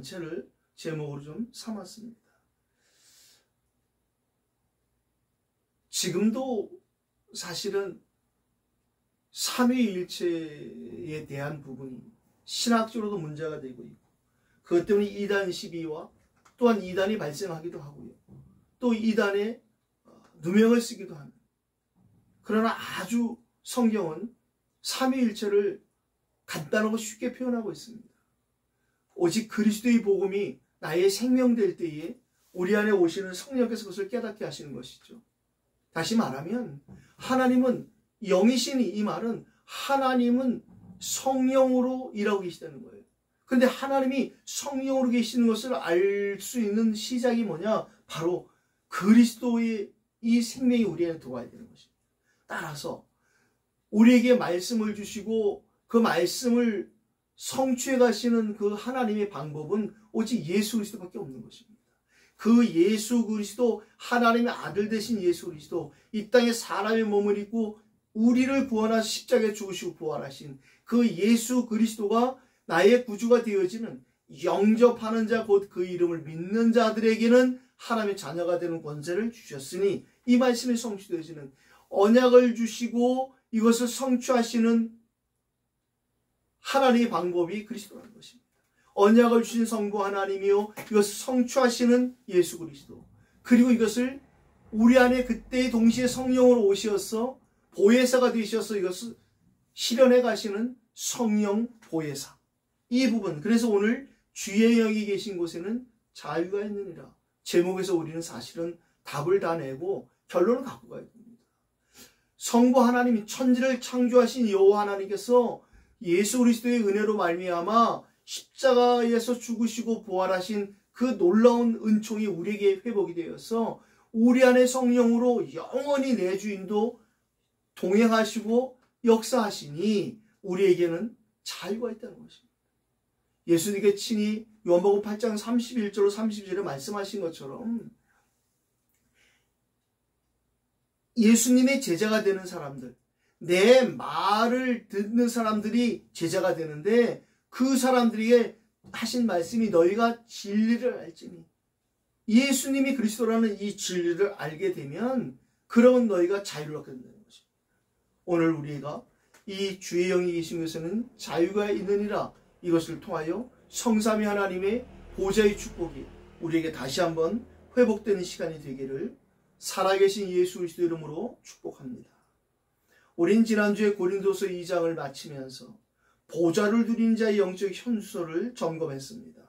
전체를 제목으로 좀 삼았습니다. 지금도 사실은 삼위일체에 대한 부분이 신학적으로도 문제가 되고 있고, 그것 때문에 이단 시비와 또한 이단이 발생하기도 하고요. 또 이단에 누명을 쓰기도 하는. 그러나 아주 성경은 삼위일체를 간단하고 쉽게 표현하고 있습니다. 오직 그리스도의 복음이 나의 생명될 때에 우리 안에 오시는 성령께서 그것을 깨닫게 하시는 것이죠. 다시 말하면 하나님은 영이시니, 이 말은 하나님은 성령으로 일하고 계시다는 거예요. 그런데 하나님이 성령으로 계시는 것을 알 수 있는 시작이 뭐냐? 바로 그리스도의 이 생명이 우리 안에 들어와야 되는 것입니다. 따라서 우리에게 말씀을 주시고 그 말씀을 성취해 가시는 그 하나님의 방법은 오직 예수 그리스도밖에 없는 것입니다. 그 예수 그리스도, 하나님의 아들 되신 예수 그리스도, 이 땅에 사람의 몸을 입고 우리를 구원하시 십자가에 죽으시고 부활하신 그 예수 그리스도가 나의 구주가 되어지는, 영접하는 자 곧 그 이름을 믿는 자들에게는 하나님의 자녀가 되는 권세를 주셨으니, 이 말씀이 성취되어지는 언약을 주시고 이것을 성취하시는 하나님의 방법이 그리스도라는 것입니다. 언약을 주신 성부 하나님이요, 이것을 성취하시는 예수 그리스도, 그리고 이것을 우리 안에 그때 동시에 성령으로 오셔서 보혜사가 되셔서 이것을 실현해 가시는 성령 보혜사, 이 부분. 그래서 오늘 주의 영이 계신 곳에는 자유가 있느니라 제목에서 우리는 사실은 답을 다 내고 결론을 갖고 가야 됩니다. 성부 하나님이 천지를 창조하신 여호와 하나님께서 예수 그리스도의 은혜로 말미암아 십자가에서 죽으시고 부활하신 그 놀라운 은총이 우리에게 회복이 되어서 우리 안에 성령으로 영원히 내 주인도 동행하시고 역사하시니 우리에게는 자유가 있다는 것입니다. 예수님께 친히 요한복음 8장 31절로 32절에 말씀하신 것처럼 예수님의 제자가 되는 사람들, 내 말을 듣는 사람들이 제자가 되는데, 그 사람들에게 하신 말씀이 너희가 진리를 알지니, 예수님이 그리스도라는 이 진리를 알게 되면 그러면 너희가 자유를 얻게 된다는 것입니다. 오늘 우리가 이 주의 영이 계신 것에는 자유가 있느니라, 이것을 통하여 성삼위 하나님의 보좌의 축복이 우리에게 다시 한번 회복되는 시간이 되기를 살아계신 예수 그리스도 이름으로 축복합니다. 우린 지난주에 고린도서 2장을 마치면서 보좌를 누린 자의 영적 현수소를 점검했습니다.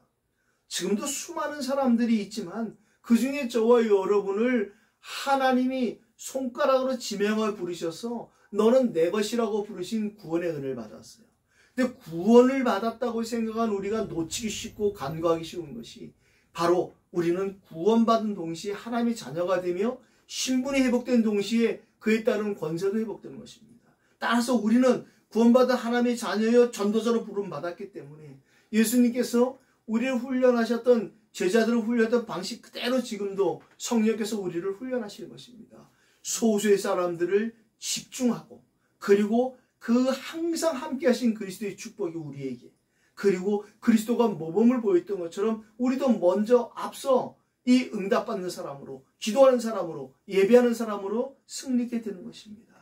지금도 수많은 사람들이 있지만 그 중에 저와 여러분을 하나님이 손가락으로 지명을 부르셔서 너는 내 것이라고 부르신 구원의 은혜를 받았어요. 근데 구원을 받았다고 생각한 우리가 놓치기 쉽고 간과하기 쉬운 것이, 바로 우리는 구원받은 동시에 하나님의 자녀가 되며 신분이 회복된 동시에 그에 따른 권세도 회복되는 것입니다. 따라서 우리는 구원받은 하나님의 자녀여 전도자로 부름받았기 때문에 예수님께서 우리를 훈련하셨던, 제자들을 훈련했던 방식 그대로 지금도 성령께서 우리를 훈련하시는 것입니다. 소수의 사람들을 집중하고, 그리고 그 항상 함께 하신 그리스도의 축복이 우리에게, 그리고 그리스도가 모범을 보였던 것처럼 우리도 먼저 앞서 이 응답받는 사람으로, 기도하는 사람으로, 예배하는 사람으로 승리하게 되는 것입니다.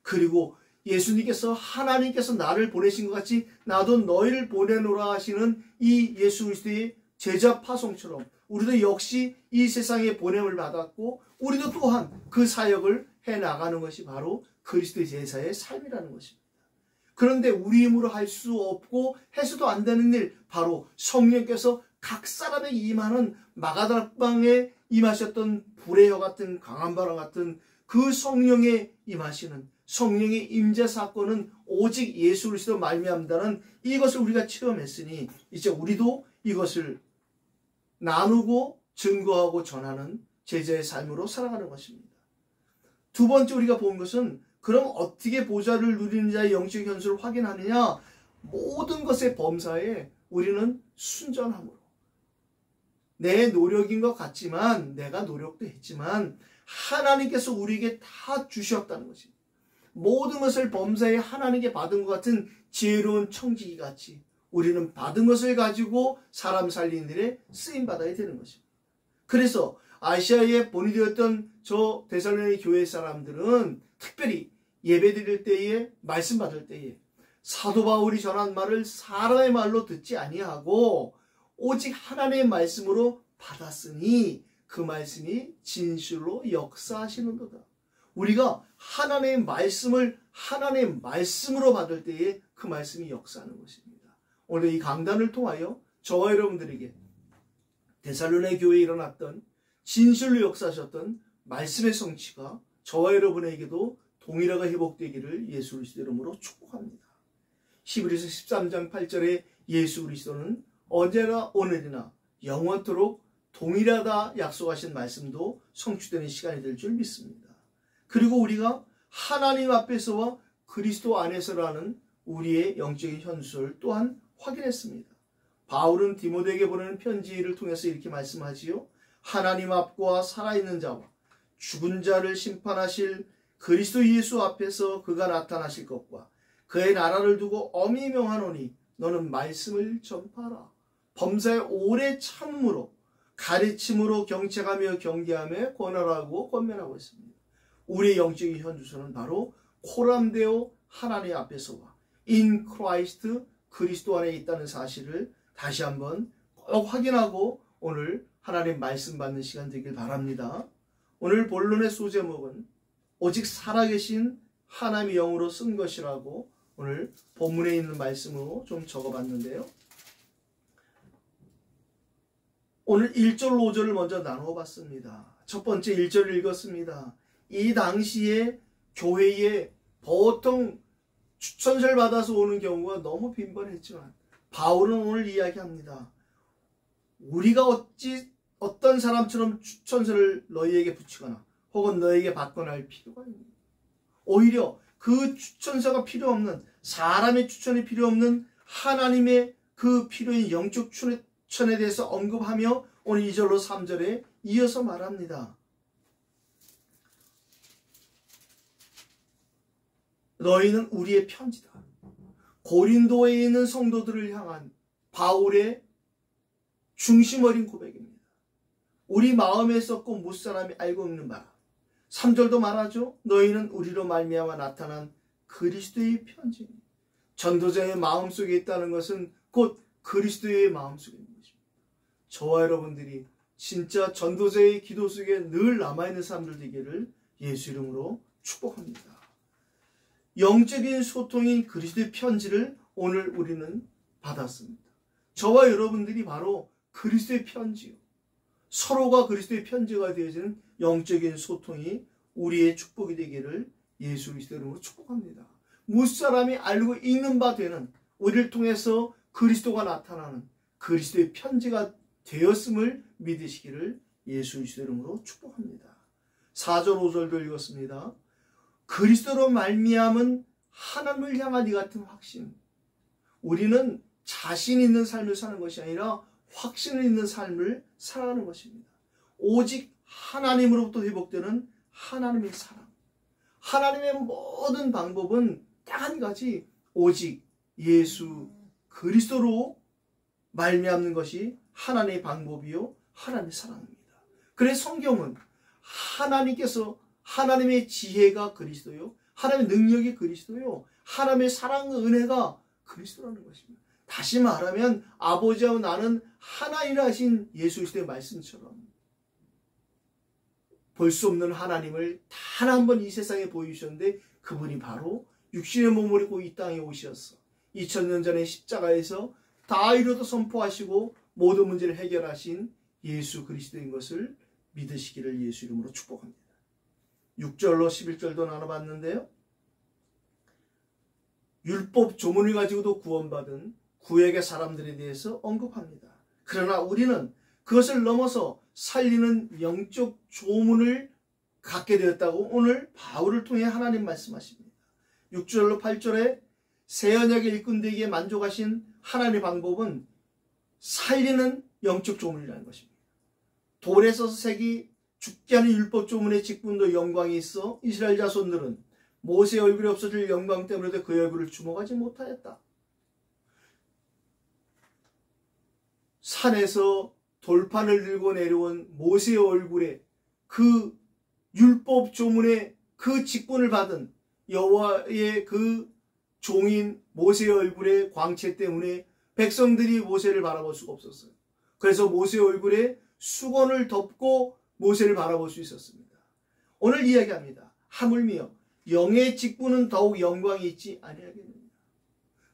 그리고 예수님께서, 하나님께서 나를 보내신 것 같이 나도 너희를 보내노라 하시는 이 예수 그리스도의 제자 파송처럼 우리도 역시 이 세상에 보냄을 받았고 우리도 또한 그 사역을 해나가는 것이 바로 그리스도의 제사의 삶이라는 것입니다. 그런데 우리 힘으로 할 수 없고 해서도 안 되는 일, 바로 성령께서 각 사람에게 임하는 마가다락방에 임하셨던 불의 여 같은 강한 바람 같은 그 성령에 임하시는 성령의 임재 사건은 오직 예수 그리스도 말미암다는 이것을 우리가 체험했으니 이제 우리도 이것을 나누고 증거하고 전하는 제자의 삶으로 살아가는 것입니다. 두 번째 우리가 본 것은, 그럼 어떻게 보좌를 누리는 자의 영적 현수를 확인하느냐? 모든 것의 범사에 우리는 순전함으로, 내 노력인 것 같지만, 내가 노력도 했지만 하나님께서 우리에게 다 주셨다는 것입니다. 모든 것을 범사에 하나님께 받은 것 같은 지혜로운 청지기 같이 우리는 받은 것을 가지고 사람 살리는 일에 쓰임받아야 되는 것입니다. 그래서 아시아에 본이 되었던 저 데살로니가 교회 사람들은 특별히 예배 드릴 때에, 말씀 받을 때에 사도 바울이 전한 말을 사람의 말로 듣지 아니하고 오직 하나님의 말씀으로 받았으니 그 말씀이 진실로 역사하시는도다. 우리가 하나님의 말씀을 하나님의 말씀으로 받을 때에 그 말씀이 역사하는 것입니다. 오늘 이 강단을 통하여 저와 여러분들에게 데살로니가 교회에 일어났던 진실로 역사하셨던 말씀의 성취가 저와 여러분에게도 동일하게 회복되기를 예수 그리스도 이름으로 축복합니다. 히브리서 13장 8절에 예수 그리스도는 언제나 오늘이나 영원토록 동일하다 약속하신 말씀도 성취되는 시간이 될 줄 믿습니다. 그리고 우리가 하나님 앞에서와 그리스도 안에서라는 우리의 영적인 현수를 또한 확인했습니다. 바울은 디모데에게 보내는 편지를 통해서 이렇게 말씀하지요. 하나님 앞과 살아있는 자와 죽은 자를 심판하실 그리스도 예수 앞에서 그가 나타나실 것과 그의 나라를 두고 엄히 명하노니 너는 말씀을 전파하라. 범사에 오래 참음으로 가르침으로 경책하며 경계하며 권하라고 권면하고 있습니다. 우리의 영적인 현주소는 바로 코람데오 하나님 앞에서와 in Christ 그리스도 안에 있다는 사실을 다시 한번 꼭 확인하고 오늘 하나님 말씀 받는 시간 되길 바랍니다. 오늘 본론의 소제목은 오직 살아계신 하나님의 영으로 쓴 것이라고 오늘 본문에 있는 말씀으로 좀 적어봤는데요. 오늘 1절 5절을 먼저 나누어 봤습니다. 첫 번째 1절을 읽었습니다. 이 당시에 교회에 보통 추천서를 받아서 오는 경우가 너무 빈번했지만 바울은 오늘 이야기합니다. 우리가 어찌 어떤 사람처럼 추천서를 너희에게 붙이거나 혹은 너희에게 받거나 할 필요가 있는, 오히려 그 추천서가 필요 없는, 사람의 추천이 필요 없는 하나님의 그 필요인 영적 추천에 대해서 언급하며 오늘 2절로 3절에 이어서 말합니다. 너희는 우리의 편지다. 고린도에 있는 성도들을 향한 바울의 중심 어린 고백입니다. 우리 마음에 썩고 무사람이 알고 있는 바라. 3절도 말하죠. 너희는 우리로 말미암아 나타난 그리스도의 편지니. 전도자의 마음속에 있다는 것은 곧 그리스도의 마음속에 있는 것입니다. 저와 여러분들이 진짜 전도자의 기도 속에 늘 남아있는 사람들 되기를 예수 이름으로 축복합니다. 영적인 소통인 그리스도의 편지를 오늘 우리는 받았습니다. 저와 여러분들이 바로 그리스도의 편지요. 서로가 그리스도의 편지가 되어지는 영적인 소통이 우리의 축복이 되기를 예수 그리스도 이름으로 축복합니다. 무사람이 알고 있는 바 되는 우리를 통해서 그리스도가 나타나는 그리스도의 편지가 되었음을 믿으시기를 예수 그리스도 이름으로 축복합니다. 4절 5절도 읽었습니다. 그리스도로 말미암은 하나님을 향한 이 같은 확신. 우리는 자신 있는 삶을 사는 것이 아니라 확신을 있는 삶을 살아가는 것입니다. 오직 하나님으로부터 회복되는 하나님의 사랑. 하나님의 모든 방법은 딱 한 가지, 오직 예수 그리스도로 말미암는 것이 하나님의 방법이요 하나님의 사랑입니다. 그래서 성경은 하나님께서 하나님의 지혜가 그리스도요, 하나님의 능력이 그리스도요, 하나님의 사랑과 은혜가 그리스도라는 것입니다. 다시 말하면 아버지와 나는 하나이라 하신 예수 그리스도의 말씀처럼 볼 수 없는 하나님을 단 한 번 이 세상에 보여주셨는데 그분이 바로 육신의 몸을 입고 이 땅에 오셔서 2000년 전에 십자가에서 다 이루어도 선포하시고 모든 문제를 해결하신 예수 그리스도인 것을 믿으시기를 예수 이름으로 축복합니다. 6절로 11절도 나눠봤는데요. 율법 조문을 가지고도 구원받은 구약의 사람들에 대해서 언급합니다. 그러나 우리는 그것을 넘어서 살리는 영적 조문을 갖게 되었다고 오늘 바울을 통해 하나님 말씀하십니다. 6절로 8절에 새 언약의 일꾼들에게 만족하신 하나님의 방법은 살리는 영적 조문이라는 것입니다. 돌에 써서 새기 죽게 하는 율법 조문의 직분도 영광이 있어 이스라엘 자손들은 모세의 얼굴이 없어질 영광 때문에도 그의 얼굴을 주목하지 못하였다. 산에서 돌판을 들고 내려온 모세의 얼굴에 그 율법 조문의 그 직분을 받은 여호와의 그 종인 모세의 얼굴의 광채 때문에 백성들이 모세를 바라볼 수가 없었어요. 그래서 모세의 얼굴에 수건을 덮고 모세를 바라볼 수 있었습니다. 오늘 이야기합니다. 하물며 영의 직분은 더욱 영광이 있지 아니하겠느냐.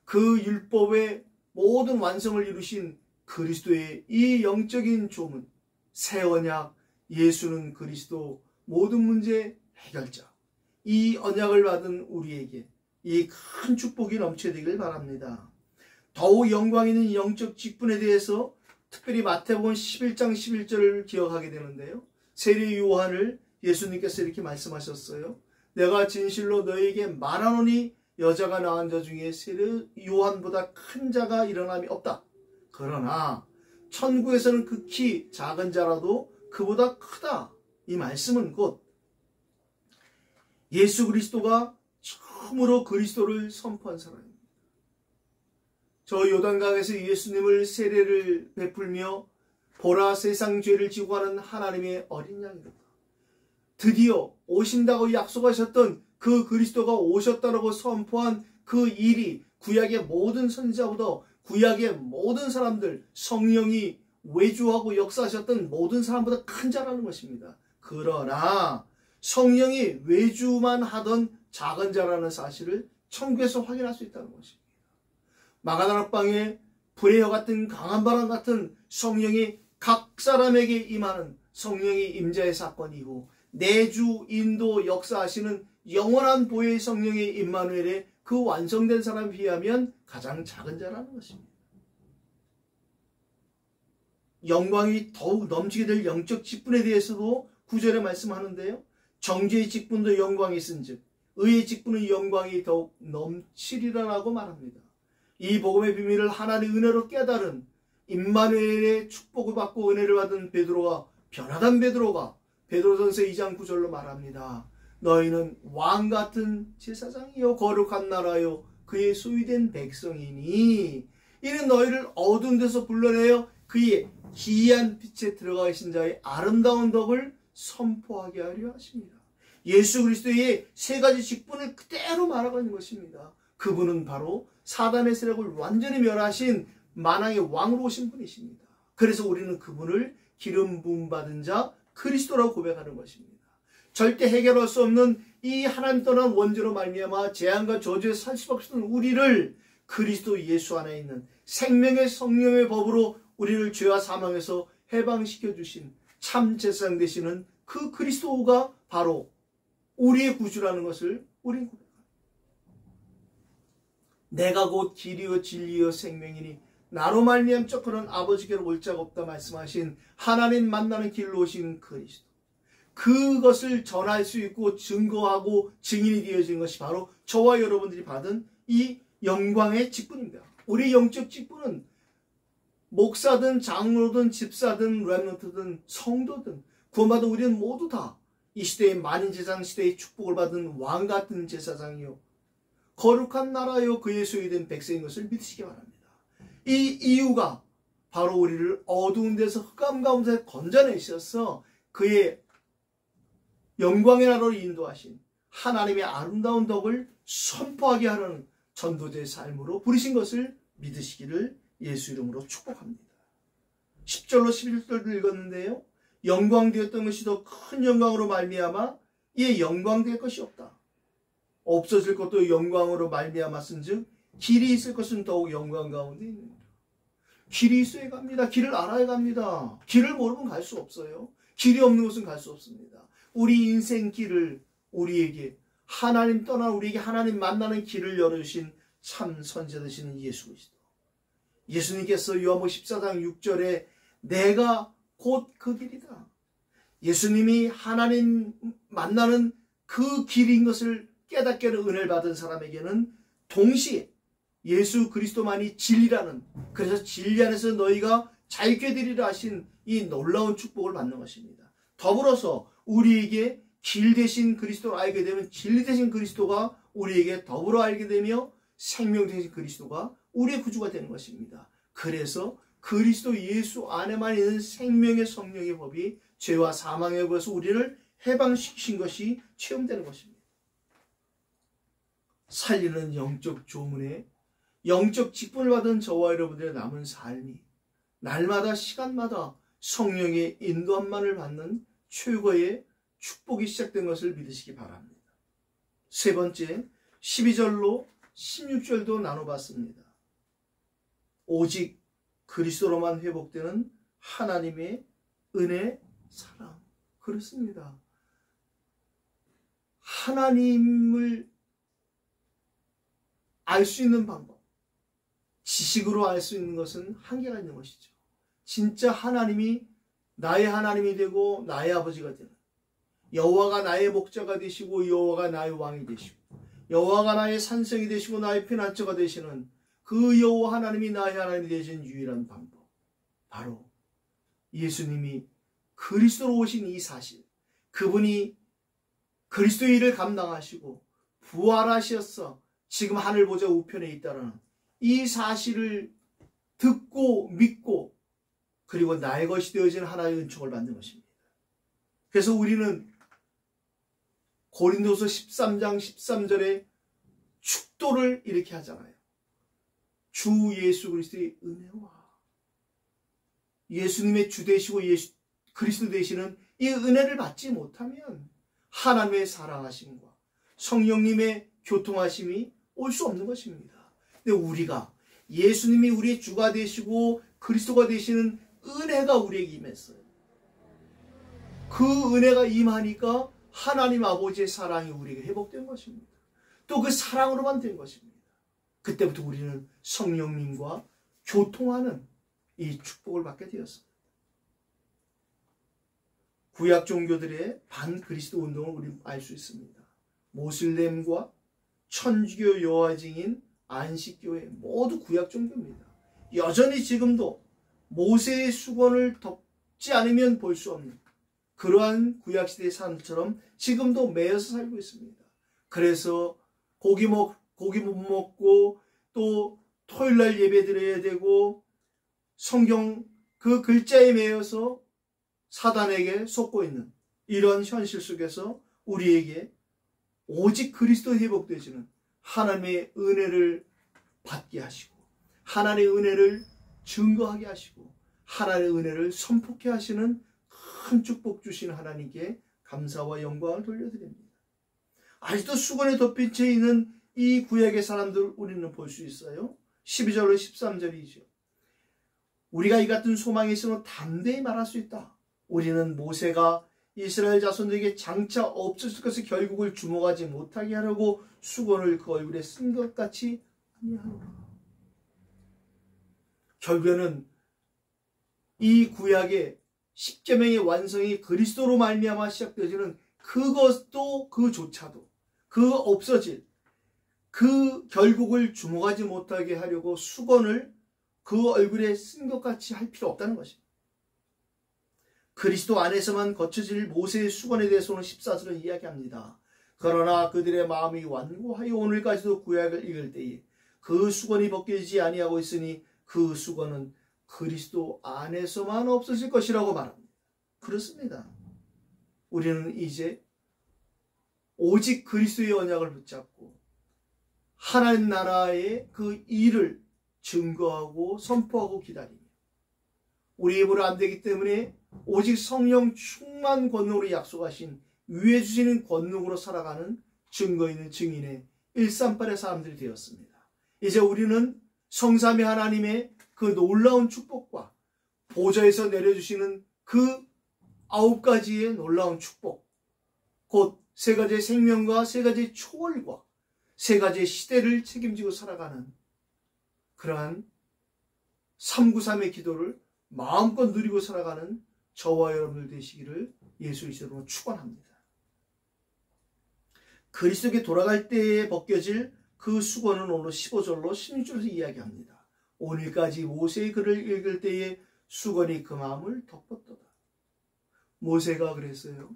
그 율법의 모든 완성을 이루신 그리스도의 이 영적인 조문, 새 언약, 예수는 그리스도 모든 문제 해결자. 이 언약을 받은 우리에게 이 큰 축복이 넘쳐야 되길 바랍니다. 더욱 영광 있는 영적 직분에 대해서 특별히 마태복음 11장 11절을 기억하게 되는데요. 세례 요한을 예수님께서 이렇게 말씀하셨어요. 내가 진실로 너희에게 말하노니 여자가 낳은 자 중에 세례 요한보다 큰 자가 일어남이 없다. 그러나 천국에서는 극히 작은 자라도 그보다 크다. 이 말씀은 곧 예수 그리스도가 처음으로 그리스도를 선포한 사람입니다. 저 요단강에서 예수님을 세례를 베풀며 보라 세상 죄를 지고 가는 하나님의 어린 양이다. 드디어 오신다고 약속하셨던 그 그리스도가 오셨다고 선포한 그 일이 구약의 모든 선지자보다 구약의 모든 사람들, 성령이 외주하고 역사하셨던 모든 사람보다 큰 자라는 것입니다. 그러나 성령이 외주만 하던 작은 자라는 사실을 천국에서 확인할 수 있다는 것입니다. 마가다락방에 불의 여 같은 강한 바람 같은 성령이 각 사람에게 임하는 성령의 임재의 사건 이후 내주 인도 역사하시는 영원한 보혜의 성령의 임마누엘의 그 완성된 사람에 비하면 가장 작은 자라는 것입니다. 영광이 더욱 넘치게 될 영적 직분에 대해서도 9절에 말씀하는데요. 정죄의 직분도 영광이 있은즉 의의 직분은 영광이 더욱 넘치리라라고 말합니다. 이 복음의 비밀을 하나님의 은혜로 깨달은 임마누엘의 축복을 받고 은혜를 받은 베드로가 변화된 베드로가 베드로전서 2장 9절로 말합니다. 너희는 왕같은 제사장이요 거룩한 나라요 그의 소유된 백성이니 이는 너희를 어두운 데서 불러내어 그의 기이한 빛에 들어가 계신 자의 아름다운 덕을 선포하게 하려 하십니다. 예수 그리스도의 세 가지 직분을 그대로 말하고 있는 것입니다. 그분은 바로 사단의 세력을 완전히 멸하신 만왕의 왕으로 오신 분이십니다. 그래서 우리는 그분을 기름 부음 받은 자 그리스도라고 고백하는 것입니다. 절대 해결할 수 없는 이 하나님 떠난 원죄로 말미암아 재앙과 저주에 살 수밖에 없는 우리를 그리스도 예수 안에 있는 생명의 성령의 법으로 우리를 죄와 사망에서 해방시켜 주신 참 제사장 되시는 그 그리스도가 바로 우리의 구주라는 것을 우리는 고백합니다. 내가 곧 길이요 진리요 생명이니 나로 말미암자 그는 아버지께로 올 자가 없다 말씀하신 하나님 만나는 길로 오신 그리스도. 그것을 전할 수 있고 증거하고 증인이 되어진 것이 바로 저와 여러분들이 받은 이 영광의 직분입니다. 우리 영적 직분은 목사든 장로든 집사든 렘넌트든 성도든 구원받은 우리는 모두 다 이 시대의 만인제사장 시대의 축복을 받은 왕같은 제사장이요 거룩한 나라요 그의 소유된 백성인 것을 믿으시기 바랍니다. 이 이유가 바로 우리를 어두운 데서 흑암 가운데 건져내셔서 그의 영광의 나라로 인도하신 하나님의 아름다운 덕을 선포하게 하는 전도자의 삶으로 부르신 것을 믿으시기를 예수 이름으로 축복합니다. 10절로 11절도 읽었는데요. 영광되었던 것이 더 큰 영광으로 말미암아 이에 영광될 것이 없다. 없어질 것도 영광으로 말미암았은즉 길이 있을 것은 더욱 영광 가운데 있느니라. 길이 있어야 갑니다. 길을 알아야 갑니다. 길을 모르면 갈 수 없어요. 길이 없는 곳은 갈 수 없습니다. 우리 인생 길을 우리에게 하나님 떠나 우리에게 하나님 만나는 길을 열어주신 참 선지자 되시는 예수 그리스도. 예수님께서 요한복음 14장 6절에 내가 곧 그 길이다. 예수님이 하나님 만나는 그 길인 것을 깨닫게 하는 은혜를 받은 사람에게는 동시에 예수 그리스도만이 진리라는, 그래서 진리 안에서 너희가 자유케 되리라 하신 이 놀라운 축복을 받는 것입니다. 더불어서 우리에게 길 대신 그리스도를 알게 되면 진리 대신 그리스도가 우리에게 더불어 알게 되며 생명 대신 그리스도가 우리의 구주가 되는 것입니다. 그래서 그리스도 예수 안에만 있는 생명의 성령의 법이 죄와 사망의 법에서 우리를 해방시키신 것이 체험되는 것입니다. 살리는 영적 조문에 영적 직분을 받은 저와 여러분들의 남은 삶이 날마다 시간마다 성령의 인도함만을 받는 최고의 축복이 시작된 것을 믿으시기 바랍니다. 세 번째, 12절로 16절도 나눠봤습니다. 오직 그리스도로만 회복되는 하나님의 은혜, 사랑. 그렇습니다. 하나님을 알 수 있는 방법, 지식으로 알 수 있는 것은 한계가 있는 것이죠. 진짜 하나님이 나의 하나님이 되고 나의 아버지가 되는, 여호와가 나의 목자가 되시고 여호와가 나의 왕이 되시고 여호와가 나의 산성이 되시고 나의 피난처가 되시는 그 여호와 하나님이 나의 하나님이 되신 유일한 방법, 바로 예수님이 그리스도로 오신 이 사실, 그분이 그리스도의 일을 감당하시고 부활하셨어 지금 하늘 보좌 우편에 있다라는 이 사실을 듣고 믿고 그리고 나의 것이 되어진 하나의 은총을 받는 것입니다. 그래서 우리는 고린도서 13장 13절에 축도를 이렇게 하잖아요. 주 예수 그리스도의 은혜와 예수님의 주 되시고 그리스도 되시는 이 은혜를 받지 못하면 하나님의 사랑하심과 성령님의 교통하심이 올 수 없는 것입니다. 근데 우리가 예수님이 우리의 주가 되시고 그리스도가 되시는 은혜가 우리에게 임했어요. 그 은혜가 임하니까 하나님 아버지의 사랑이 우리에게 회복된 것입니다. 또 그 사랑으로만 된 것입니다. 그때부터 우리는 성령님과 교통하는 이 축복을 받게 되었습니다. 구약 종교들의 반그리스도 운동을 우리 알 수 있습니다. 모슬렘과 천주교 여화증인 안식교회 모두 구약 종교입니다. 여전히 지금도 모세의 수건을 덮지 않으면 볼 수 없는 그러한 구약시대의 사람들처럼 지금도 매여서 살고 있습니다. 그래서 고기 못 먹고 또 토요일날 예배 드려야 되고 성경 그 글자에 매여서 사단에게 속고 있는 이런 현실 속에서 우리에게 오직 그리스도 회복되시는 하나님의 은혜를 받게 하시고 하나님의 은혜를 증거하게 하시고 하나님의 은혜를 선포케 하시는 큰 축복 주신 하나님께 감사와 영광을 돌려드립니다. 아직도 수건에 덮인 채 있는 이 구약의 사람들을 우리는 볼 수 있어요. 12절로 13절이죠. 우리가 이 같은 소망이 있으면 담대히 말할 수 있다. 우리는 모세가 이스라엘 자손들에게 장차 없어질 것을 결국을 주목하지 못하게 하려고 수건을 그 얼굴에 쓴 것 같이 아니하노라. 결국에는 이 구약의 십계명의 완성이 그리스도로 말미암아 시작되어지는 그것도 그조차도 그 없어질 그 결국을 주목하지 못하게 하려고 수건을 그 얼굴에 쓴 것 같이 할 필요 없다는 것입니다. 그리스도 안에서만 거쳐질 모세의 수건에 대해서는 14절은 이야기합니다. 그러나 그들의 마음이 완고하여 오늘까지도 구약을 읽을 때에 그 수건이 벗겨지지 아니하고 있으니 그 수건은 그리스도 안에서만 없어질 것이라고 말합니다. 그렇습니다. 우리는 이제 오직 그리스도의 언약을 붙잡고 하나님 나라의 그 일을 증거하고 선포하고 기다리며 우리 입으로 안 되기 때문에 오직 성령 충만 권능으로 약속하신 위에 주시는 권능으로 살아가는 증거 있는 증인의 138의 사람들이 되었습니다. 이제 우리는 성삼위 하나님의 그 놀라운 축복과 보좌에서 내려주시는 그 9가지의 놀라운 축복, 곧 3가지의 생명과 3가지의 초월과 3가지의 시대를 책임지고 살아가는 그러한 393의 기도를 마음껏 누리고 살아가는 저와 여러분들 되시기를 예수의 이름으로 축원합니다. 그리스도께 돌아갈 때에 벗겨질 그 수건은 오늘 15절로 16절에서 이야기합니다. 오늘까지 모세의 글을 읽을 때에 수건이 그 마음을 덮었도다. 모세가 그랬어요.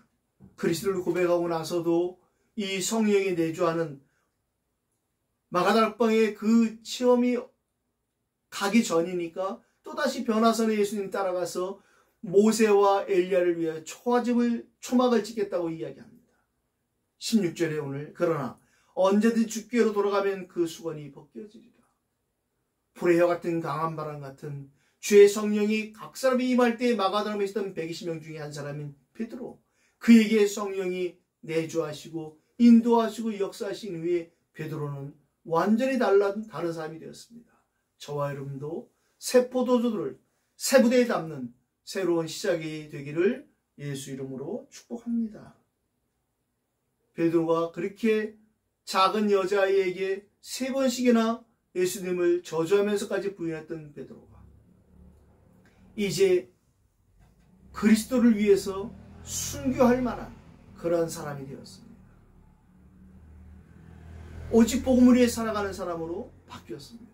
그리스도를 고백하고 나서도 이 성령이 내주하는 마가다락방의 그 체험이 가기 전이니까 또다시 변화선에 예수님 따라가서 모세와 엘리야를 위해 초막을 짓겠다고 이야기합니다. 16절에 오늘 그러나 언제든 주께로 돌아가면 그 수건이 벗겨지리라. 불의 혀 같은 강한 바람 같은 주의 성령이 각 사람이 임할 때 마가다람에 있었던 120명 중에 한 사람인 베드로, 그에게 성령이 내주하시고 인도하시고 역사하신 후에 베드로는 완전히 다른 사람이 되었습니다. 저와 여러분도 새 포도주를 새 부대에 담는 새로운 시작이 되기를 예수 이름으로 축복합니다. 베드로가 그렇게 작은 여자아이에게 3번씩이나 예수님을 저주하면서까지 부인했던 베드로가 이제 그리스도를 위해서 순교할 만한 그런 사람이 되었습니다. 오직 복음을 위해 살아가는 사람으로 바뀌었습니다.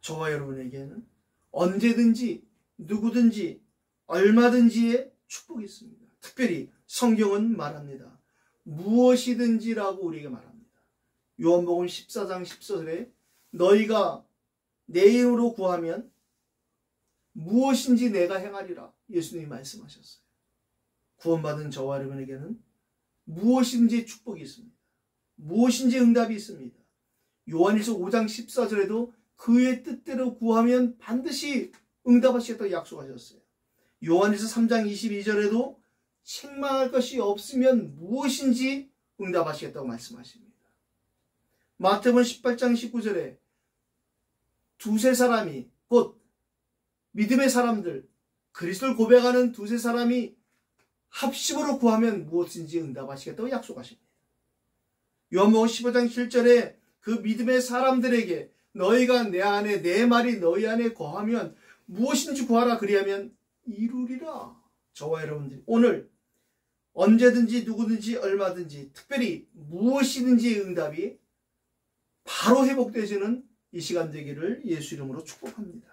저와 여러분에게는 언제든지 누구든지 얼마든지의 축복이 있습니다. 특별히 성경은 말합니다. 무엇이든지라고 우리에게 말합니다. 요한복음 14장 14절에 너희가 내 이름으로 구하면 무엇인지 내가 행하리라 예수님이 말씀하셨어요. 구원받은 저와 여러분에게는 무엇인지 축복이 있습니다. 무엇인지 응답이 있습니다. 요한일서 5장 14절에도 그의 뜻대로 구하면 반드시 응답하시겠다고 약속하셨어요. 요한일서 3장 22절에도 책망할 것이 없으면 무엇인지 응답하시겠다고 말씀하십니다. 마태복음 18장 19절에 두세 사람이 곧 믿음의 사람들, 그리스도를 고백하는 두세 사람이 합심으로 구하면 무엇인지 응답하시겠다고 약속하십니다. 요한복음 15장 7절에 그 믿음의 사람들에게 너희가 내 안에 내 말이 너희 안에 거하면 무엇인지 구하라 그리하면 이루리라. 저와 여러분들이 오늘 언제든지 누구든지 얼마든지 특별히 무엇이든지 응답이 바로 회복되시는 이 시간 되기를 예수 이름으로 축복합니다.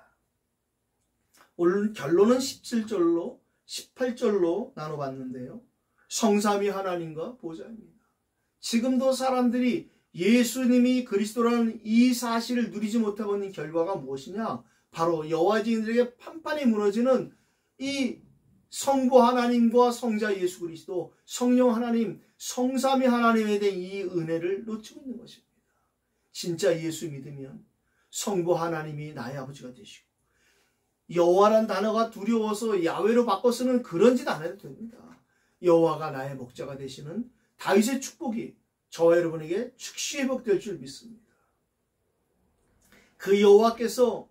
오늘 결론은 17절로 18절로 나눠봤는데요. 성삼위 하나님과 보좌입니다. 지금도 사람들이 예수님이 그리스도라는 이 사실을 누리지 못하고 있는 결과가 무엇이냐? 바로 여호와 증인들에게 판판이 무너지는 이 성부 하나님과 성자 예수 그리스도, 성령 하나님, 성삼위 하나님에 대한 이 은혜를 놓치고 있는 것입니다. 진짜 예수 믿으면 성부 하나님이 나의 아버지가 되시고 여호와란 단어가 두려워서 야훼로 바꿔 쓰는 그런 짓 안 해도 됩니다. 여호와가 나의 목자가 되시는 다윗의 축복이 저와 여러분에게 즉시 회복될 줄 믿습니다. 그 여호와께서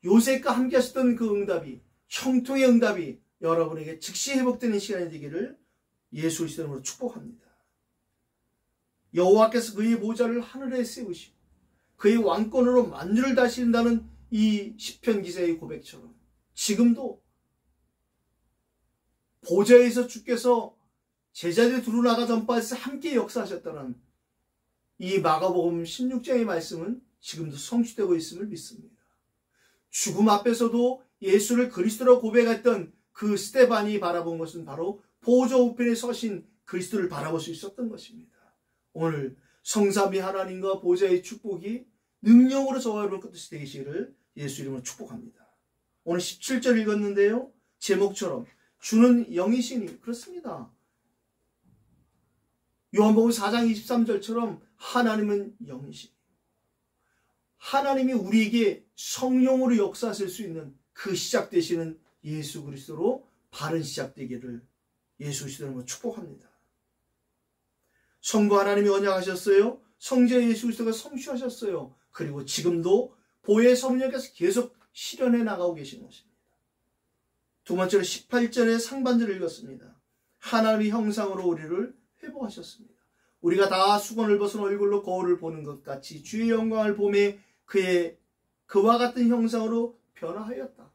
요셉과 함께 하셨던 그 응답이, 형통의 응답이 여러분에게 즉시 회복되는 시간이 되기를 예수 그리스도 이름으로 축복합니다. 여호와께서 그의 보좌를 하늘에 세우시고 그의 왕권으로 만주를 다스린다는 이 시편 기자의 고백처럼 지금도 보좌에서 주께서 제자들이 두루나가 전파에서 함께 역사하셨다는 이 마가복음 16장의 말씀은 지금도 성취되고 있음을 믿습니다. 죽음 앞에서도 예수를 그리스도로 고백했던 그 스데반이 바라본 것은 바로 보좌 우편에 서신 그리스도를 바라볼 수 있었던 것입니다. 오늘 성삼위 하나님과 보좌의 축복이 능력으로 저와 여러분 끝없이 되시기를 예수 이름으로 축복합니다. 오늘 17절 읽었는데요. 제목처럼 주는 영이시니 그렇습니다. 요한복음 4장 23절처럼 하나님은 영이시니 하나님이 우리에게 성령으로 역사하실 수 있는 그 시작되시는 예수 그리스도로 바른 시작되기를 예수 그리스도로 축복합니다. 성부 하나님이 언약하셨어요. 성자 예수 그리스도가 성취하셨어요. 그리고 지금도 보혜의 성령께서 계속 실현해 나가고 계신 것입니다. 두 번째로 18절의 상반절을 읽었습니다. 하나님의 형상으로 우리를 회복하셨습니다. 우리가 다 수건을 벗은 얼굴로 거울을 보는 것 같이 주의 영광을 보매 그와 같은 형상으로 변화하였다.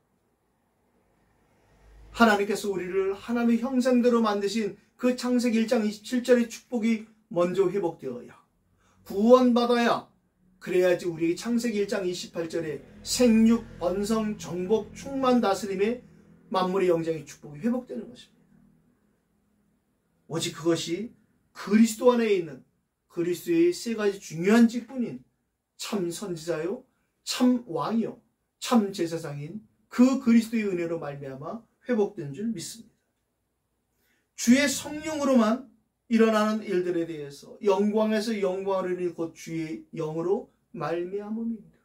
하나님께서 우리를 하나님의 형상대로 만드신 그 창세기 1장 27절의 축복이 먼저 회복되어야 구원받아야 그래야지 우리 창세기 1장 28절에 생육, 번성, 정복, 충만, 다스림의 만물의 영장의 축복이 회복되는 것입니다. 오직 그것이 그리스도 안에 있는 그리스도의 세 가지 중요한 직분인 참 선지자요, 참 왕이요, 참 제사장인 그 그리스도의 은혜로 말미암아 회복된 줄 믿습니다. 주의 성령으로만 일어나는 일들에 대해서 영광에서 영광을 이루는 곧 주의 영으로 말미암음입니다.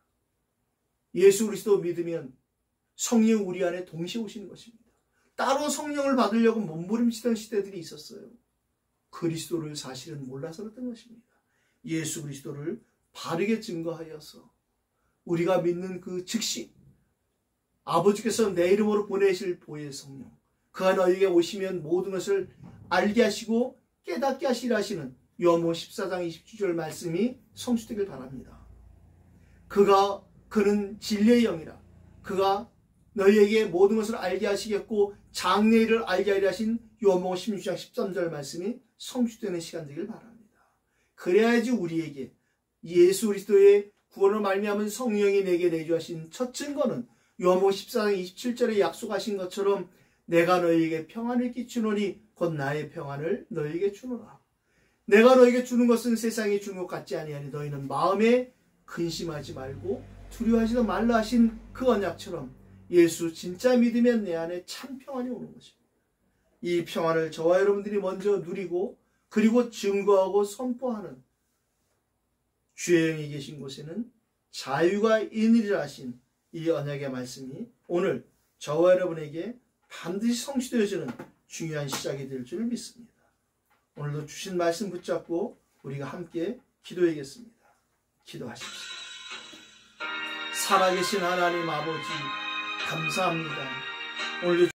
예수 그리스도 믿으면 성령 우리 안에 동시에 오시는 것입니다. 따로 성령을 받으려고 몸부림치던 시대들이 있었어요. 그리스도를 사실은 몰라서 그랬던 것입니다. 예수 그리스도를 바르게 증거하여서 우리가 믿는 그 즉시 아버지께서 내 이름으로 보내실 보혜의 성령, 그가 너희에게 오시면 모든 것을 알게 하시고 깨닫게 하시라 하시는 요한복음 14장 27절 말씀이 성취되길 바랍니다. 그는 진리의 영이라. 그가 너희에게 모든 것을 알게 하시겠고 장래 일을 알게 하리라 하신 요한복음 16장 13절 말씀이 성취되는 시간 되길 바랍니다. 그래야지 우리에게 예수 그리스도의 구원을 말미암은 성령이 내게 내주하신 첫 증거는 요한복음 14장 27절에 약속하신 것처럼 내가 너희에게 평안을 끼치노니 곧 나의 평안을 너희에게 주노라. 내가 너희에게 주는 것은 세상이 주는 것 같지 아니하니 너희는 마음에 근심하지 말고 두려워하지도 말라 하신 그 언약처럼 예수 진짜 믿으면 내 안에 참 평안이 오는 것입니다. 이 평안을 저와 여러분들이 먼저 누리고 그리고 증거하고 선포하는 주의 영이 계신 곳에는 자유가 있으리라 하신 이 언약의 말씀이 오늘 저와 여러분에게 반드시 성취되어지는 중요한 시작이 될 줄 믿습니다. 오늘도 주신 말씀 붙잡고 우리가 함께 기도하겠습니다. 기도하십시오. 살아계신 하나님 아버지 감사합니다. 오늘도